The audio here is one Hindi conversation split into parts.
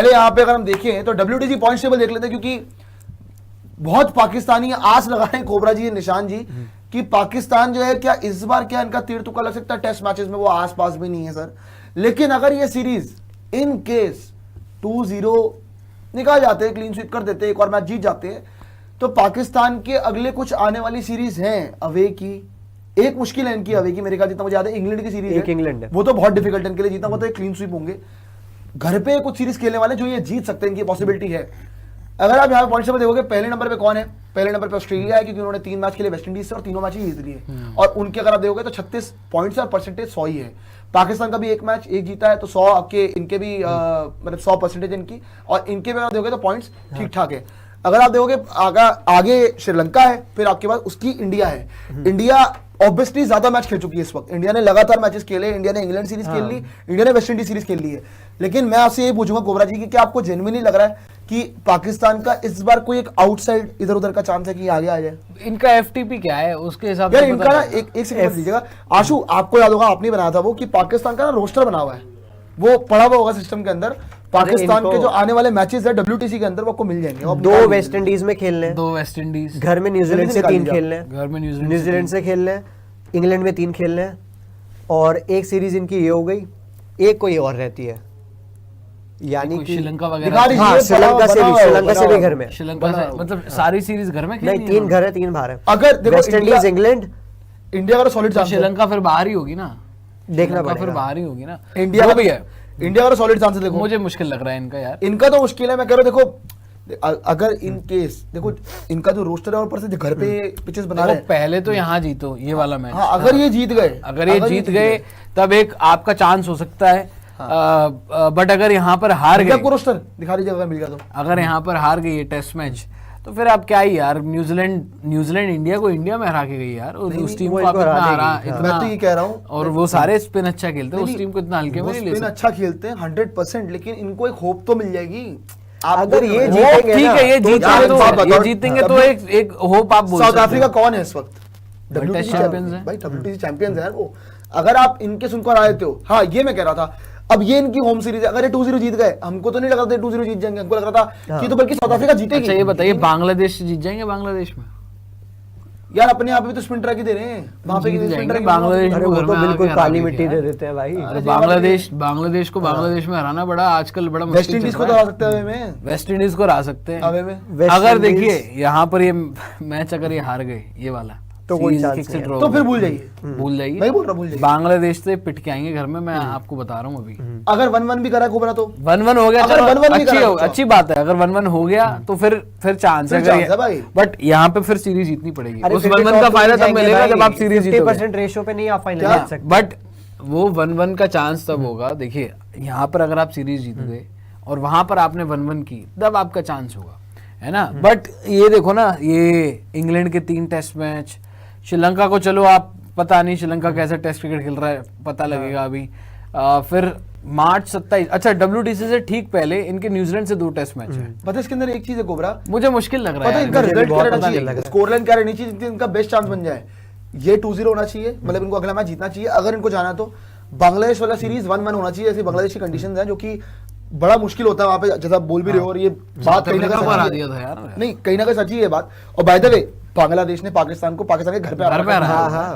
पहले यहाँ पे अगर हम देखें तो WTC पॉइंट टेबल देख लेते हैं, क्योंकि बहुत पाकिस्तानी आस लगा रहे हैं कोबरा जी, निशान जी, कि पाकिस्तान जो है क्या इस बार क्या इनका तीर तुक्का लग सकता है टेस्ट मैचेस में, वो आस पास भी नहीं है सर। लेकिन अगर ये सीरीज इन केस 2-0 निकाल जाते हैं, क्लीन स्वीप कर देते हैं, एक और मैच जीत जाते हैं, तो पाकिस्तान के अगले कुछ आने वाली सीरीज हैं अवे की, एक मुश्किल है इनकी अवे की, मेरे ख्याल जितना मुझे याद है इंग्लैंड की सीरीज है, इंग्लैंड है, वो तो बहुत डिफिकल्ट है इनके लिए जीतना, वो तो एक क्लीन स्वीप होंगे। घर पे कुछ सीरीज खेलने वाले जो ये जीत सकते हैं, इनकी पॉसिबिलिटी है। अगर आप यहाँ पॉइंट्स पे देखोगे, पहले नंबर पे कौन है? पहले नंबर पे ऑस्ट्रेलिया है, क्योंकि उन्होंने 3 मैच खेले वेस्ट इंडीज से और तीनों मैच ही जीत लिए, और उनके अगर आप देखोगे तो 36 पॉइंट्स और परसेंटेज 100 ही है। पाकिस्तान का भी एक मैच एक जीता है, तो 100 आपके इनके भी मतलब 100 परसेंटेज इनकी, और इनके भी अगर देखोगे तो पॉइंट्स ठीक ठाक है। अगर आप देखोगे आगे श्रीलंका है, फिर आपके पास उसकी इंडिया है। इंडिया ऑब्वियसली ज्यादा मैच खेल चुकी है इस वक्त, इंडिया ने लगातार मैचेस खेले, इंडिया ने इंग्लैंड सीरीज खेल ली, इंडिया ने वेस्ट इंडीज सीरीज खेल ली है। लेकिन मैं आपसे ये पूछूंगा कोबरा जी कि क्या आपको जेन्युइनली लग रहा है कि पाकिस्तान का इस बार कोई एक आउटसाइड इधर उधर का चांस है कि आगे आ जाए? इनका FTP क्या है उसके हिसाब से इनका ना एक सेकंड दीजिएगा आशु, आपको याद होगा आपने बनाया था वो कि पाकिस्तान का ना रोस्टर बना हुआ है, वो पड़ा हुआ होगा सिस्टम के अंदर, पाकिस्तान के जो आने वाले मैचेस है WTC के अंदर वो आपको मिल जाएंगे। 2 वेस्ट इंडीज में खेलने हैं, 2 वेस्ट इंडीज, घर में न्यूजीलैंड से 3 खेलने हैं, घर में न्यूजीलैंड से खेलने हैं, इंग्लैंड में 3 खेलने हैं, और एक सीरीज इनकी ये हो गई, एक कोई और रहती है, यानी कि श्रीलंका वगैरह। हाँ, श्रीलंका से भी घर में, श्रीलंका से मतलब सारी सीरीज घर में नहीं, 3 घर है 3 बाहर है। अगर वेस्ट इंडीज, इंग्लैंड, इंडिया का सॉलिड चांस, श्रीलंका फिर बाहर ही होगी ना, देखना पड़ेगा, फिर बाहर ही होगी ना, इंडिया का भी है, इंडिया का सॉलिड चांस है। देखो मुझे मुश्किल लग रहा है इनका यार, इनका तो मुश्किल है, मैं कह रहा हूं देखो अगर इन केस देखो इनका जो रोस्टर है ऊपर से घर पे पिचेस बना रहे हैं, पहले तो यहाँ जीतो ये वाला मैच, हाँ, अगर ये जीत गए, अगर ये जीत गए तब एक आपका चांस हो सकता है, बट अगर यहाँ पर हार गए, रोस्टर दिखा दीजिए अगर मिल गया तो, अगर यहाँ पर हार गई टेस्ट मैच तो फिर आप क्या ही यार, न्यूजीलैंड इंडिया को इंडिया में हरा के गई यार, और उस टीम को आप इतना हरा, मैं तो ये कह रहा हूँ, और वो सारे स्पिन अच्छा खेलते हैं, उस टीम को इतना हल्के में नहीं ले सकते। अच्छा खेलते हैं 100%, लेकिन इनको एक होप तो मिल जाएगी। अगर ये जीतेंगे, ठीक है, ये जीतेंगे तो एक होप आप बोल सकते हैं। साउथ अफ्रीका कौन है इस वक्त? WTC चैंपियंस है भाई, WTC चैंपियंस है वो। अगर आप इनके सुनकर आए थे, हाँ ये मैं कह रहा था, अब ये इनकी होम सीरीज है, अगर ये 2-0 जीत गए, हमको तो नहीं लगा था 2-0 जीत जाएंगे, हमको लग रहा था कि तो बल्कि साउथ अफ्रीका जीतेगी। अच्छा ये बताइए, बांग्लादेश जीत जाएंगे? बांग्लादेश में यार अपने यहाँ पे भी तो स्पिन ट्रैक ही दे रहे हैं, वहां पे बांग्लादेश को तो बिल्कुल काली मिट्टी दे देते हैं भाई। बांग्लादेश को बांग्लादेश में हराना बड़ा आजकल बड़ा मुश्किल। वेस्ट इंडीज को तो हरा सकते हैं, वेस्ट इंडीज को हरा सकते हैं अगर देखिए यहाँ पर ये मैच अगर ये हार गए ये वाला तो कोई चांस नहीं, तो फिर भूल जाइए, भूल जाइए, मैं बोल रहा भूल जाइए। बांग्लादेश से पिट के आएंगे घर में, मैं आपको बता रहा हूँ अभी। अगर 1-1 भी करा कोबरा तो 1-1 हो गया, अच्छी बात है, अगर 1-1 हो गया तो फिर चांस है, बट यहाँ पे फिर सीरीज जीतनी पड़ेगी। उस 1-1 का फायदा तब मिलेगा जब आप सीरीज जीतोगे। 50% रेशो पे नहीं आप फाइनल जीत सकते, बट वो 1-1 का चांस तब होगा, देखिए यहाँ पर अगर आप सीरीज जीत गए और वहां पर आपने 1-1 की, तब आपका चांस होगा, है ना। बट ये देखो ना, ये इंग्लैंड के 3 टेस्ट मैच, श्रीलंका को चलो आप पता नहीं श्रीलंका कैसा टेस्ट क्रिकेट खेल रहा है, पता लगेगा अभी। फिर मार्च 27, अच्छा WTC से ठीक पहले इनके न्यूजीलैंड से 2 टेस्ट मैच है। पता है इसके अंदर एक चीज है कोबरा, मुझे मुश्किल लग रहा है, इनका रिजल्ट क्या रहना चाहिए, स्कोर लाइन क्या रहनी चाहिए, इनका बेस्ट चांस बन जाए। ये 2-0 होना चाहिए, मतलब इनको अगला मैच जीतना चाहिए अगर इनको जाना तो। बांग्लादेश वाला सीरीज 1-1 होना चाहिए, ऐसी बांग्लादेश की कंडीशंस हैं जो कि बड़ा मुश्किल होता है वहां पे, जैसा आप बोल भी रहे हो, और ये बात कहीं ना कहीं नहीं, कहीं ना कहीं सच्ची है बात। और बाय द वे बांग्लादेश ने पाकिस्तान के घर पे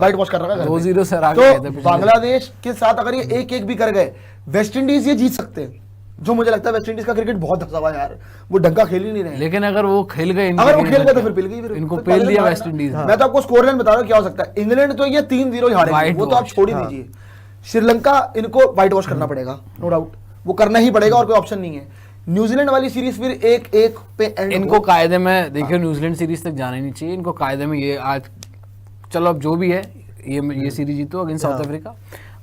वाइट वॉश कर रखा है, 2-0 से हरा तो बांग्लादेश के साथ अगर ये 1-1 भी कर गए, वेस्ट इंडीज ये जीत सकते हैं, जो मुझे लगता है वेस्ट इंडीज का क्रिकेट बहुत धसा हुआ है यार, वो ढंगा खेल ही नहीं रहे। लेकिन अगर वो खेल गए, तो फिर पिल गई, इनको पेल दिया वेस्ट इंडीज। मैं तो आपको स्कोर लाइन बता रहा हूँ क्या हो सकता है। इंग्लैंड तो ये 3-0 ही हारेगी, वो तो आप छोड़ ही दीजिए। श्रीलंका इनको व्हाइट वॉश करना पड़ेगा, नो डाउट, वो करना ही पड़ेगा और कोई ऑप्शन नहीं है। न्यूजीलैंड वाली सीरीज फिर 1-1 पे एंड, इनको कायदे में देखिए न्यूजीलैंड सीरीज तक जाना ही नहीं चाहिए, इनको कायदे में ये आज चलो अब जो भी है ये सीरीज जीतो अगेंस्ट साउथ अफ्रीका,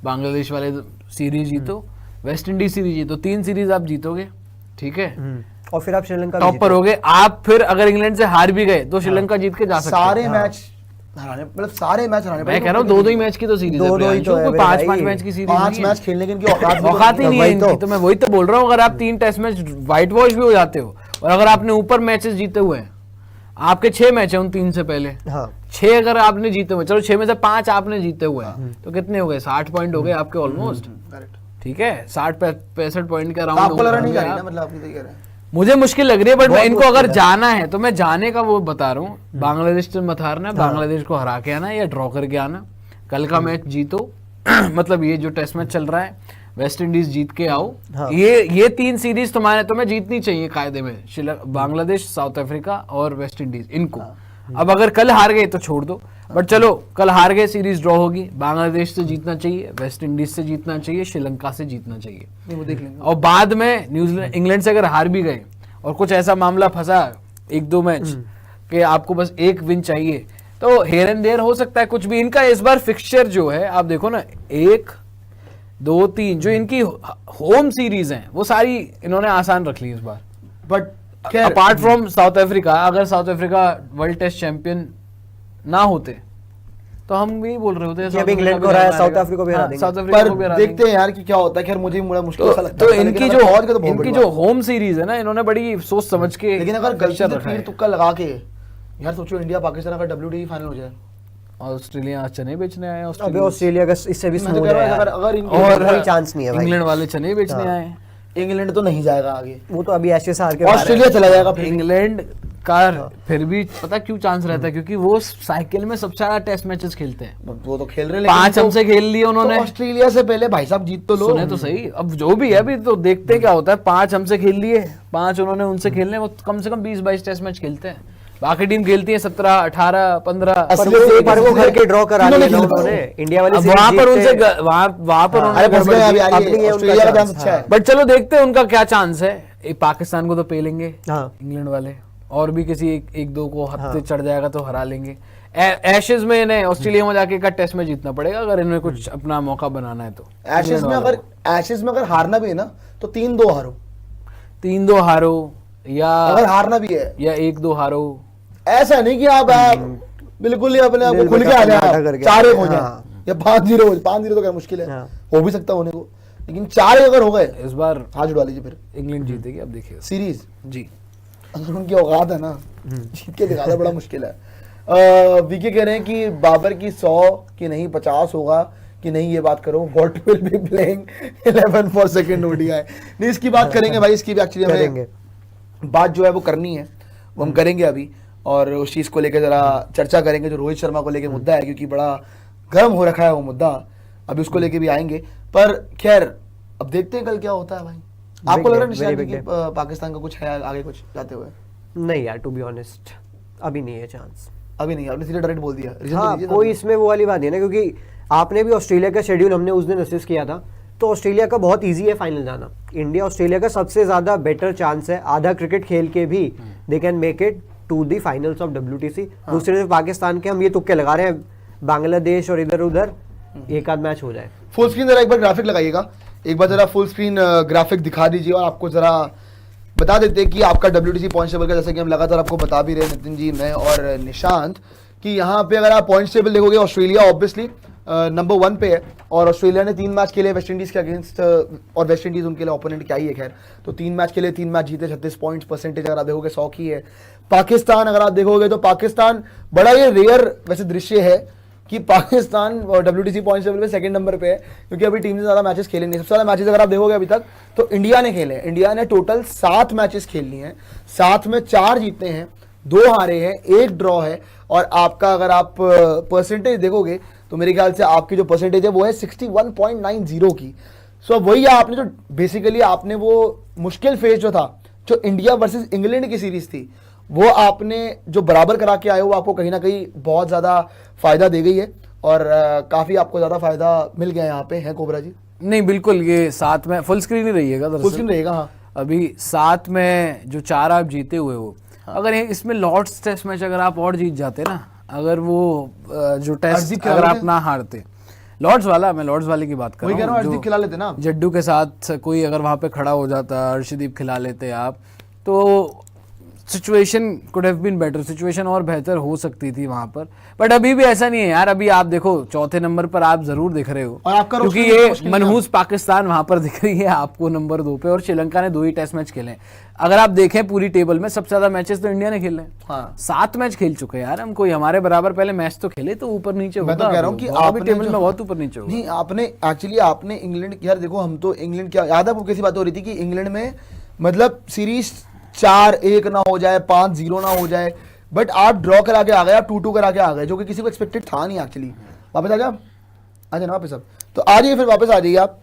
बांग्लादेश वाले सीरीज जीतो, वेस्ट इंडीज सीरीज जीतो, 3 सीरीज आप जीतोगे, ठीक है, और फिर आप श्रीलंका टॉप पर हो गए आप। फिर अगर इंग्लैंड से हार भी गए तो श्रीलंका जीत के जा सकते हैं। सारे मैच हराने, मतलब सारे मैच हराने, मैं कह रहा हूँ 2-2 ही मैच की तो सीरीज है, कोई 5-5 मैच की सीरीज, 5 मैच खेलने की इनकी औकात ही नहीं है इनकी। तो मैं वही तो बोल रहा हूँ, अगर आप 3 टेस्ट मैच व्हाइट वॉश भी हो जाते हो, और अगर आपने ऊपर मैचेस जीते हुए हैं, आपके 6 मैच है उन 3 से पहले, 6 अगर आपने जीते हुए, चलो 6 में से 5 आपने जीते हुए हैं, तो कितने हो गए, 60 पॉइंट हो गए आपके ऑलमोस्ट। ठीक है, 60-65 पॉइंट का तो राउंड आपको लग रहा नहीं जा रही ना, मतलब आप ये कह रहे हैं। मुझे मुश्किल लग रही है, बट बहुत इनको अगर मुश्किल है। जाना है तो मैं जाने का वो बता रहा हूँ, बांग्लादेश से मत हारना, बांग्लादेश को हरा के आना या ड्रॉ करके आना, कल का मैच जीतो। मतलब ये जो टेस्ट मैच चल रहा है, वेस्ट इंडीज जीत के आओ। हाँ। ये 3 सीरीज तुम्हें जीतनी चाहिए कायदे में, बांग्लादेश, साउथ अफ्रीका और वेस्ट इंडीज, इनको। अब अगर कल हार गए तो छोड़ दो, बट चलो कल हार गए, सीरीज ड्रॉ होगी, बांग्लादेश से जीतना चाहिए, वेस्ट इंडीज से जीतना चाहिए, श्रीलंका से जीतना चाहिए। नहीं, वो देख लेंगे। और बाद में न्यूजीलैंड, इंग्लैंड से अगर हार भी गए और कुछ ऐसा मामला फंसा 1-2 मैच कि आपको बस 1 विन चाहिए, तो हेयर एंड देयर हो सकता है कुछ भी। इनका इस बार फिक्सचर जो है आप देखो ना, 1, 2, 3 जो इनकी होम सीरीज हैं वो सारी इन्होंने आसान रख ली इस बार। बट खैर, अपार्ट फ्रॉम साउथ अफ्रीका, अगर South Africa world test champion ना होते तो हम भी बोल रहे होते कि अभी इंग्लैंड को हराया, साउथ अफ्रीका को भी हरा देंगे। साउथ अफ्रीका को भी पर हरा देखते देंगे। हैं यार कि क्या होता है। खैर मुझे बड़ा मुश्किल सा लगता तो है, इनकी लेकिन जो अगर पहुंच गए तो बहुत इनकी बड़ी जो बात होम सीरीज है ना, इन्होंने बड़ी सोच समझ के है। लेकिन अगर गलती fixture से रखा तीर है। तुक्का लगा के यार सोचो, इंडिया पाकिस्तान अगर WTE फाइनल हो जाए, ऑस्ट्रेलिया चने बेचने आए हैं, अबे ऑस्ट्रेलिया का इससे भी मैं तो स्मूथ कह रहा है हूं, यार। अगर इनके और कोई चांस नहीं है भाई। इंग्लैंड वाले चने बेचने हाँ। आए हैं। इंग्लैंड तो नहीं जाएगा आगे, वो तो अभी ऐसे हार के बाहर है। ऑस्ट्रेलिया चला जाएगा फिर भी। इंग्लैंड का फिर भी पता क्यों चांस रहता है, क्योंकि वो साइकिल में सबसे ज्यादा टेस्ट मैचेस खेलते हैं। वो तो खेल रहे हैं, 5 लेकिन हमसे खेल लिए उन्होंने। तो ऑस्ट्रेलिया से पहले भाई साहब जीत तो लो। सुने तो सही, अब जो भी है अभी तो देखते हैं क्या होता है। 5 हमसे खेल लिए, 5 उन्होंने उनसे खेलने, वो कम से कम 20-22 टेस्ट मैच खेलते हैं। बाकी टीम खेलती है 17, 18, 15। पर वो घर के ड्रॉ करा तीनों लिए ने ना खेला। उन्होंने, इंडिया वाले अब सीरीज वहां पर जीतते- उनसे वहां पर हाँ, उन्होंने अरे फंस गए अभी, अब नहीं है उनका ऑस्ट्रेलिया का चांस, चांस अच्छा है। बट चलो देखते हैं उनका क्या चांस है। पाकिस्तान को तो पे लेंगे हाँ। इंग्लैंड वाले, और भी किसी एक दो को हफ्ते हाँ। चढ़ जाएगा तो हरा लेंगे। एशेज में इन्हें ऑस्ट्रेलिया में जाके का टेस्ट में जीतना पड़ेगा अगर इनमें कुछ अपना मौका बनाना है तो। एशेज में अगर हारना भी है ना तो 3-2 हारो। 3-2 हारो या अगर हारना भी है, 1-2 हारो। ऐसा नहीं कि आप बिल्कुल ही अपने आप को दिल खुल के बेटा आ जाए, नाटक करके। 4-1 हो जाए हाँ। या 5-0 हो जाए। 5-0 तो क्या मुश्किल है, हाँ। हो भी सकता है होने को, लेकिन 4 अगर हो गए इस बार हाथ जुड़ा लीजिए फिर इंग्लैंड जीतेगी, अब देखिएगा सीरीज। जी। अगर उनकी औकात है ना, जीत के दिखाना बड़ा मुश्किल है। वीके कह रहे हैं कि बाबर की 100 की नहीं 50 होगा कि नहीं, ये बात करो। What will be playing 11 for second ODI. नहीं, इसकी बात करेंगे भाई, इसकी भी एक्चुअली करेंगे। हमें बात जो है वो करनी है, वो हम करेंगे अभी, और उस चीज़ को लेकर जरा चर्चा करेंगे जो रोहित शर्मा को लेकर मुद्दा है, क्योंकि बड़ा गर्म हो रखा है वो मुद्दा। अभी उसको लेके भी आएंगे, पर खैर अब देखते हैं कल क्या होता है भाई। आपको लग रहा है निशांत very कि big पाकिस्तान का कुछ है आगे कुछ जाते हुए? नहीं यार, टू बी ऑनेस्ट अभी नहीं है चांस। अभी नहीं, आपने सीधे डायरेक्ट बोल दिया। Reason तो हाँ, दीजिए कोई साहब। इसमें वो वाली बात नहीं है ना, क्योंकि आपने भी ऑस्ट्रेलिया का शेड्यूल हमने उस दिन असिस्ट किया था, तो ऑस्ट्रेलिया का बहुत इजी है फाइनल जाना। इंडिया ऑस्ट्रेलिया का सबसे ज्यादा बेटर चांस है, आधा क्रिकेट खेल के भी they can make it to the finals of WTC। दूसरी तरफ पाकिस्तान के हम ये तुक्के लगा रहे हैं, बांग्लादेश और इधर उधर एक आध मैच हो जाए। फुल स्क्रीन जरा एक बार ग्राफिक लगाइएगा, एक बार जरा फुल स्क्रीन ग्राफिक दिखा दीजिए, और आपको जरा बता देते हैं कि आपका WTC पॉइंट टेबल का, जैसे कि हम लगातार आपको बता भी रहे हैं नितिन जी, मैं और निशांत, कि यहाँ पे अगर आप पॉइंट टेबल देखोगे, ऑस्ट्रेलिया ऑब्वियसली नंबर 1 पे है, और ऑस्ट्रेलिया ने 3 मैच खेले वेस्ट इंडीज के अगेंस्ट, और वेस्ट इंडीज उनके लिए ओपोनेंट क्या ही है खैर। तो 3 मैच खेले, 3 मैच जीते, 36 पॉइंट्स, परसेंटेज अगर आप देखोगे 100 की है। पाकिस्तान अगर आप देखोगे तो पाकिस्तान, बड़ा ये रेयर वैसे दृश्य है कि पाकिस्तान WTC पॉइंट टेबल पे सेकंड नंबर पे है, क्योंकि अभी टीम से ज़्यादा मैचेस खेले नहीं। सबसे ज़्यादा मैचेस अगर आप देखोगे अभी तक तो इंडिया ने खेले हैं। इंडिया ने टोटल 7 मैचेस खेल लिए हैं, 7 में 4 जीते हैं, 2 हारे हैं, 1 ड्रॉ है। और आपका अगर आप परसेंटेज देखोगे तो मेरे ख्याल से आपकी जो परसेंटेज है वो है 61.90 की। सो वही आपने जो बेसिकली आपने वो मुश्किल फेज जो था, जो इंडिया वर्सेस इंग्लैंड की सीरीज थी, वो आपने जो बराबर करा के आए हो, वो आपको कहीं ना कहीं बहुत ज़्यादा फ़ायदा दे गई है, और काफ़ी आपको ज़्यादा फ़ायदा मिल गया यहाँ पे, है कोबरा जी? नहीं बिल्कुल, ये 7 में फुल स्क्रीन ही रहिएगा फुल दरअसल। स्क्रीन रहेगा। हाँ, अभी 7 में जो 4 आप जीते हुए हो, अगर इसमें लॉर्ड्स टेस्ट मैच अगर आप और जीत जाते ना, अगर वो जो टेस्ट हरदीप खिला अगर आप लेते? ना हारते, लॉर्ड्स वाला, मैं लॉर्ड्स वाले की बात कर वही कह रहा रहा हूँ, हूँ, हरदीप खिला लेते ना। जड्डू के साथ कोई अगर वहां पे खड़ा हो जाता, अर्शदीप खिला लेते आप, तो situation could have been better, situation और बेहतर हो सकती थी वहां पर, बट अभी भी ऐसा नहीं है यार। अभी आप देखो चौथे नंबर पर आप जरूर दिख रहे हो, और आपका क्योंकि रोस्टर भी ये मुश्किल मनहूस पाकिस्तान वहां पर दिख रही है आपको नंबर 2 पे, और श्रीलंका ने 2 ही टेस्ट मैच खेले हैं। अगर आप देखें पूरी टेबल में सबसे ज्यादा मैचेस तो इंडिया ने खेले हैं, हाँ। 7 मैच खेल चुके हैं यार। हम कोई हमारे बराबर पहले मैच तो खेले तो ऊपर नीचे मैं होता। तो कह रहा हूँ कि अभी आपने टेबल जो- में बहुत ऊपर नीचे होगा। नहीं, आपने एक्चुअली आपने इंग्लैंड, यार देखो हम तो इंग्लैंड, क्या याद है आपको कैसी बात हो रही थी कि इंग्लैंड में मतलब सीरीज 4-1 ना हो जाए, 5-0 ना हो जाए, बट आप ड्रॉ करा के आ गए, आप 2-2 करा के आ गए, जो कि किसी को एक्सपेक्टेड था नहीं एक्चुअली। वापस आ जाओ, आ जाए ना वापस। अब तो आ जाइए, फिर वापस आ जाइए आप।